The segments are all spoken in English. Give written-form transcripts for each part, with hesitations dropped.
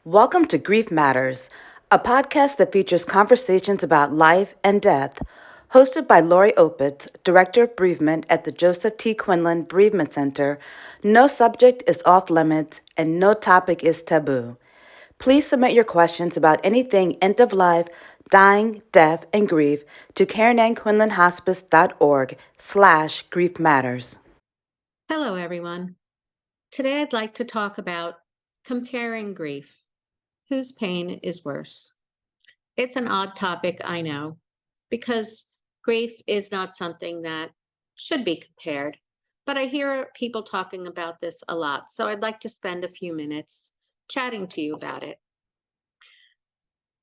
Welcome to Grief Matters, a podcast that features conversations about life and death. Hosted by Lori Opitz, Director of Bereavement at the Joseph T. Quinlan Bereavement Center, no subject is off limits and no topic is taboo. Please submit your questions about anything end of life, dying, death, and grief to KarenAnnQuinlanHospice.org/Grief Matters. Hello, everyone. Today I'd like to talk about comparing grief. Whose pain is worse? It's an odd topic, I know, because grief is not something that should be compared, but I hear people talking about this a lot, so I'd like to spend a few minutes chatting to you about it.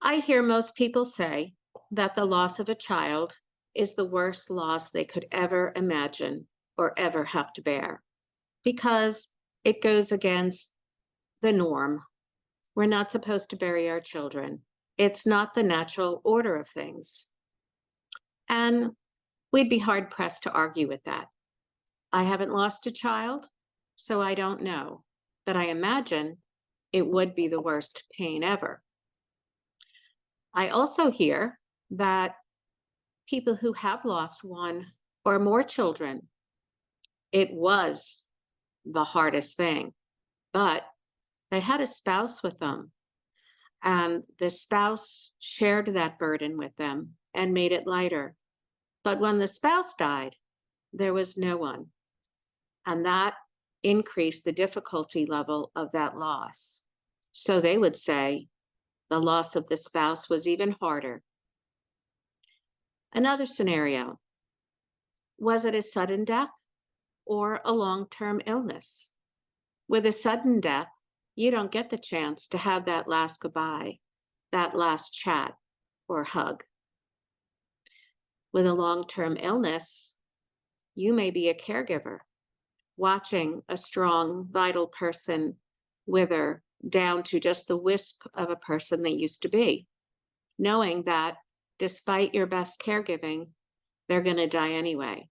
I hear most people say that the loss of a child is the worst loss they could ever imagine or ever have to bear, because it goes against the norm. We're not supposed to bury our children. It's not the natural order of things. And we'd be hard pressed to argue with that. I haven't lost a child, so I don't know. But I imagine it would be the worst pain ever. I also hear that people who have lost one or more children, it was the hardest thing, but they had a spouse with them, and the spouse shared that burden with them and made it lighter. But when the spouse died, there was no one, and that increased the difficulty level of that loss. So they would say the loss of the spouse was even harder. Another scenario, was it a sudden death or a long-term illness? With a sudden death, you don't get the chance to have that last goodbye, that last chat or hug. With a long-term illness, you may be a caregiver, watching a strong, vital person wither down to just the wisp of a person they used to be, knowing that despite your best caregiving, they're going to die anyway.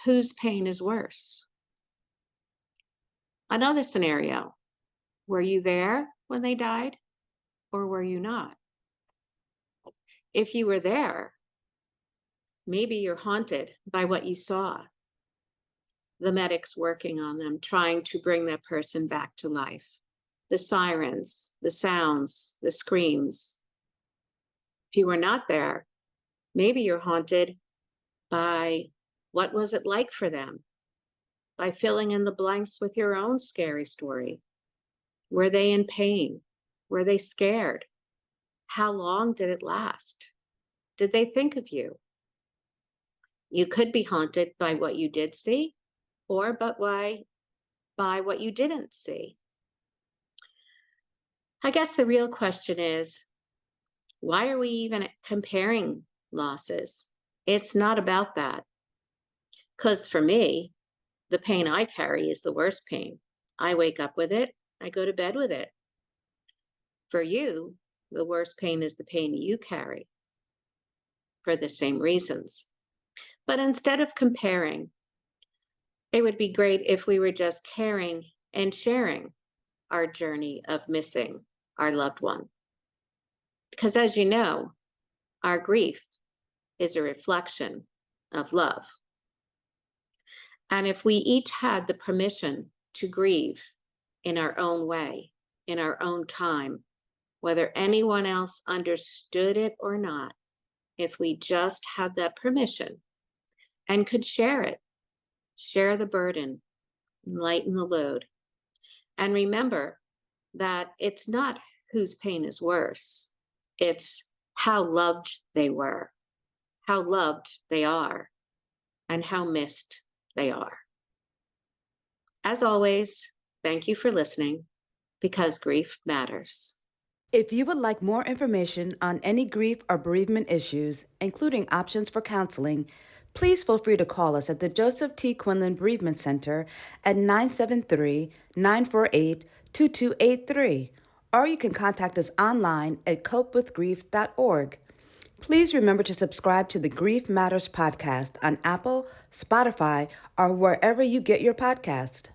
Whose pain is worse? Another scenario, were you there when they died or were you not? If you were there, maybe you're haunted by what you saw. The medics working on them, trying to bring that person back to life. The sirens, the sounds, the screams. If you were not there, maybe you're haunted by what was it like for them, by filling in the blanks with your own scary story. Were they in pain? Were they scared? How long did it last? Did they think of you? You could be haunted by what you did see, or by what you didn't see. I guess the real question is, why are we even comparing losses? It's not about that. Because for me, the pain I carry is the worst pain. I wake up with it, I go to bed with it. For you, the worst pain is the pain you carry for the same reasons. But instead of comparing, it would be great if we were just caring and sharing our journey of missing our loved one. Because as you know, our grief is a reflection of love. And if we each had the permission to grieve in our own way, in our own time, whether anyone else understood it or not, if we just had that permission and could share it, share the burden, lighten the load, and remember that it's not whose pain is worse, it's how loved they were, how loved they are, and how missed they are. As always, thank you for listening, because grief matters. If you would like more information on any grief or bereavement issues, including options for counseling, please feel free to call us at the Joseph T. Quinlan Bereavement Center at 973-948-2283, or you can contact us online at copewithgrief.org. Please remember to subscribe to the Grief Matters podcast on Apple, Spotify, or wherever you get your podcast.